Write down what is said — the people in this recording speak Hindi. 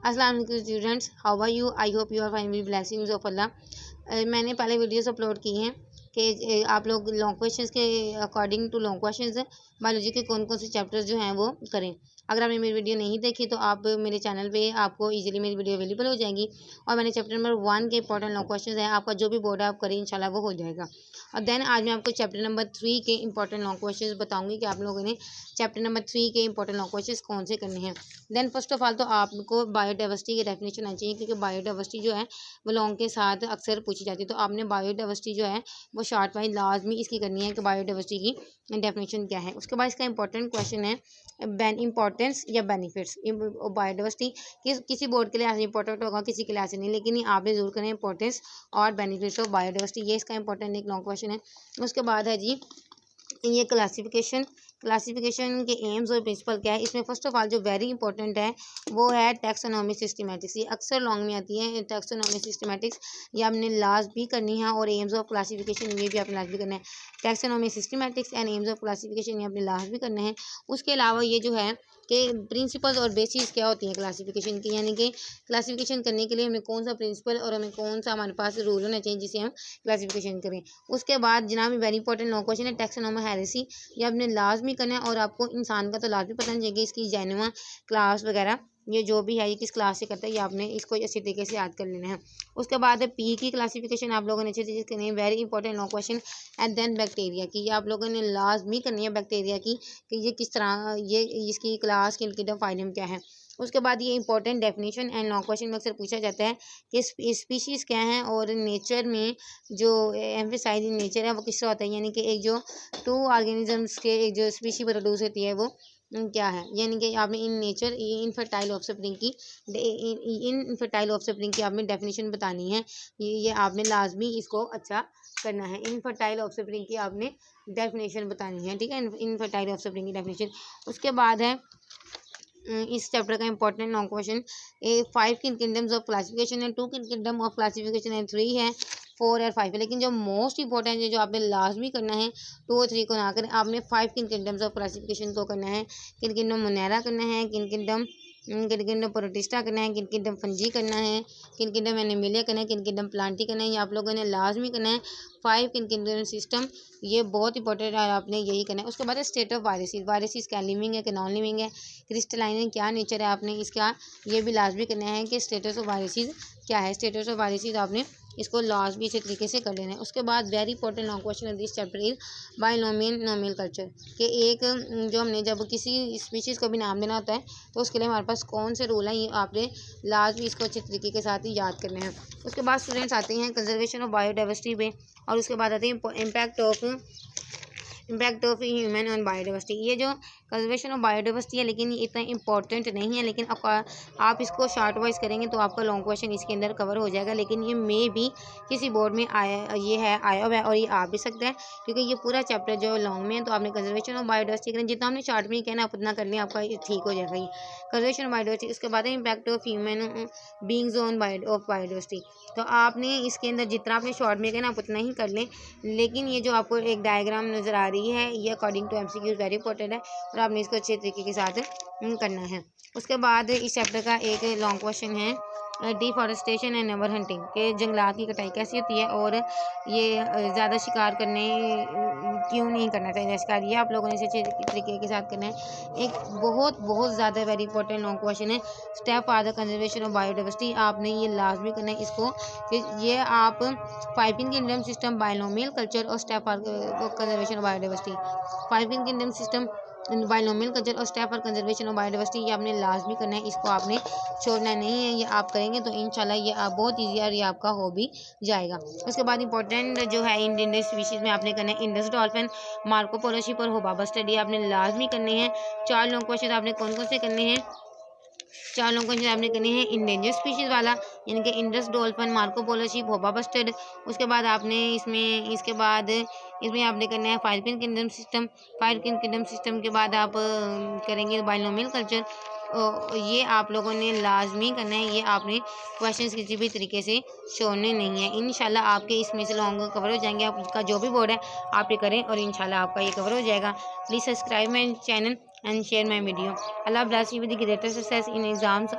अस्सलाम वालेकुम students, how are you? I hope you are fine with blessings of अल्लाह। मैंने पहले वीडियोस अपलोड की हैं कि आप लोग लॉन्ग क्वेश्चंस के according to long questions biology के कौन कौन से चैप्टर्स जो हैं वो करें। अगर आपने मेरी वीडियो नहीं देखी तो आप मेरे चैनल पे आपको इजीली मेरी वीडियो अवेलेबल हो जाएगी। और मैंने चैप्टर नंबर 1 के इंपॉर्टेंट लॉन्ग क्वेश्चंस हैं, आपका जो भी बोर्ड है आप करें, इंशाल्लाह वो हो जाएगा। और देन आज मैं आपको चैप्टर नंबर 3 के इंपॉर्टेंट लॉन्ग क्वेश्चंस बताऊंगी कि आप लोगों ने चैप्टर नंबर 3 के इंपॉर्टेंट लॉन्ग क्वेश्चंस कौन से करने हैं। देन फर्स्ट ऑफ ऑल तो आपको बायोडाइवर्सिटी की डेफिनेशन आनी चाहिए, क्योंकि बायोडाइवर्सिटी जो है वो लॉन्ग के साथ अक्सर पूछी जाती है। तो आपने बायोडाइवर्सिटी जो है वो शॉर्ट वाइज लाजमी इसकी करनी है कि बायोडाइवर्सिटी की डेफिनेशन क्या है। उसके बाद इसका इंपॉर्टेंट क्वेश्चन है इंपॉर्टेंस या बेनिफिट्स। बायोडाइवर्सिटी किसी बोर्ड के लिए ऐसे इंपॉर्टेंट होगा, किसी के लिए ऐसे नहीं, लेकिन आपने जरूर करना है इंपॉर्टेंस और बेनिफिट्स ऑफ बायोडाइवर्सिटी। ये इसका इंपॉर्टेंट एक लॉन्ग क्वेश्चन है। उसके बाद है जी ये क्लासिफिकेशन के एम्स और प्रिंसिपल क्या है। इसमें फर्स्ट ऑफ ऑल जो वेरी इंपॉर्टेंट है वो है टैक्सोनॉमी सिस्टमैटिक्स। ये अक्सर लॉन्ग में आती है टैक्सोनॉमी सिस्टमैटिक्स। ये आपने लास्ट भी करनी है और एम्स ऑफ क्लासिफिकेशन ये भी आपने लास्ट भी करना है। Taxonomy systematics and aims of classification ये आपने लास्ट भी करना है। उसके अलावा ये जो है कि प्रिंसिपल्स और बेसिस क्या होती हैं क्लासिफिकेशन की, यानी कि क्लासिफिकेशन करने के लिए हमें कौन सा प्रिंसिपल और हमें कौन सा हमारे पास रूल होना चाहिए जिसे हम क्लासिफिकेशन करें। उसके बाद जनाब वेरी इंपॉर्टेंट लॉन्ग क्वेश्चन है टैक्सोनॉमी हेरेसी। ये आपने लाजमी करना है और आपको इंसान का तो लाजमी पता नहीं चाहिए इसकी जेनुइन क्लास वगैरह ये जो भी है ये किस क्लास से करता है, ये आपने इसको अच्छी तरीके से याद कर लेना है। उसके बाद है पी की क्लासिफिकेशन आप लोगों ने अच्छी तरीके से करनी है, very important long question. And then bacteria की, ये आप लोगों ने लाजमी करनी है बैक्टीरिया की कि ये किस तरह ये इसकी क्लास किंगडम फाइलम क्या है। उसके बाद ये important definition and long question में अक्सर पूछा जाता है कि स्पीशीज़ क्या है और नेचर में जो एम्फेसाइज इन नेचर है वो किस तरह होता है, यानी कि एक जो टू ऑर्गेनिजम्स के एक जो स्पीशी प्रोड्यूस होती है वो क्या है। यानी कि आपने इन नेचर इनफर्टाइल ऑफस्प्रिंग की इनफर्टाइल ऑफस्प्रिंग की आपने डेफिनेशन बतानी है। ये आपने लाजमी इसको अच्छा करना है। इनफर्टाइल ऑफस्प्रिंग की आपने डेफिनेशन बतानी है, ठीक है, इनफर्टाइल ऑफस्प्रिंग की डेफिनेशन। उसके बाद है इस चैप्टर का important long question 5 kingdoms of classification है, 2 किंगडम ऑफ क्लासिफिकेशन है, 3 है, 4 और 5 है। लेकिन जो मोस्ट इंपॉर्टेंट है जो आपने लाजमी करना है 2 और 3 को ना करें, आपने 5 किंगडम्स ऑफ क्लासिफिकेशन को करना है। किंगडम मोनेरा करना है, किंगडम प्रोटिस्टा करना है, किंगडम फंजी करना है, किंगडम एनिमलिया करना है, किंगडम प्लांटी करना है। ये आप लोगों ने लाजमी करना है 5 किंगडम सिस्टम, ये बहुत इंपॉर्टेंट है, आपने यही करना है। उसके बाद है स्टेट ऑफ वायरसेस क्या लिविंग है कि नॉन लिविंग है, क्रिस्टलाइन क्या नेचर है, आपने इसका ये भी लाजमी करना है कि स्टेटस ऑफ वायरसेस क्या है। स्टेटस ऑफ वायरसेस आपने इसको लाजमी इसी तरीके से कर लेना है। उसके बाद वेरी इंपॉर्टेंट लॉन्ग क्वेश्चन है this chapter is binomial culture के एक जो हमने जब किसी स्पीशीज़ को भी नाम देना होता है तो उसके लिए हमारे पास कौन से रूल हैं, ये आपने लाजमी इसको अच्छे तरीके के साथ ही याद करने हैं। उसके बाद स्टूडेंट्स आते हैं कंजर्वेशन ऑफ बायोडाइवर्सिटी पे, और उसके बाद आते हैं impact of human on biodiversity. ये जो कंजर्वेशन ऑफ बायोडाइवर्सिटी है लेकिन ये इतना इंपॉर्टेंट नहीं है, लेकिन आप इसको शॉर्ट वाइज करेंगे तो आपका लॉन्ग क्वेश्चन इसके अंदर कवर हो जाएगा। लेकिन ये मे भी किसी बोर्ड में आया हुआ है और ये आ भी सकता है, क्योंकि ये पूरा चैप्टर जो लॉन्ग में है। तो आपने कंजर्वेशन ऑफ बायोडाइवर्सिटी करें, जितना हमने शॉर्ट में कहना आप उतना कर लें, आपका ठीक हो जाएगा ये कंजर्वेशन ऑफ बायोडाइवर्सिटी। उसके बाद है impact of human beings on biodiversity. तो आपने इसके अंदर जितना आपने शॉर्ट में कहना आप उतना ही कर लें, लेकिन ये जो आपको एक डायग्राम नज़र आ रही है ये according to MCQ very important है और आपने इसको अच्छे तरीके के साथ करना है। उसके बाद इस चैप्टर का एक लॉन्ग क्वेश्चन है डिफॉरेस्टेशन एंड नेवर हंटिंग के जंगलात की कटाई कैसी होती है और ये ज़्यादा शिकार करने क्यों नहीं करना चाहिए शिकार, ये आप लोगों ने इसे अच्छे तरीके के साथ करना है। एक बहुत ज़्यादा वेरी इंपॉर्टेंट लॉन्ग क्वेश्चन है step for the conservation of biodiversity. आपने ये लाजमी करना है इसको कि ये आप 5 किंगडम सिस्टम बायनोमियल कल्चर और step for conservation of biodiversity. 5 kingdom system binomial culture और step for conservation of biodiversity ये आपने लाजमी करना है, इसको आपने छोड़ना नहीं है। ये आप करेंगे तो इंशाल्लाह ये आप बहुत ईजी और ये आपका हो भी जाएगा। उसके बाद इंपॉर्टेंट जो है इंडियन स्पीशीज़ में आपने करना है Indus dolphin, Marco Polo ship और हुबाबा स्टडी आपने लाजमी करने हैं। 4 लॉन्ग क्वेश्चन आपने कौन कौन से करने हैं, 4 लॉन्ग क्वेश्चन आपने करने हैं इंडेंजर स्पीशीज़ वाला, यानी कि Indus dolphin, Marco Polo sheep, houbara bustard. उसके बाद आपने इसमें आपने करना है 5 किंगडम सिस्टम। 5 किंगडम सिस्टम के बाद आप करेंगे बायनोमियल कल्चर। ये आप लोगों ने लाजमी करना है, ये आपने क्वेश्चंस किसी भी तरीके से छोड़ने नहीं है। इंशाल्लाह आपके इसमें से लॉन्ग कवर हो जाएंगे। आपका जो भी बोर्ड है आप ये करें और इंशाल्लाह आपका ये कवर हो जाएगा। Please subscribe my channel and share my video. Allah bless you with the greater success in exams.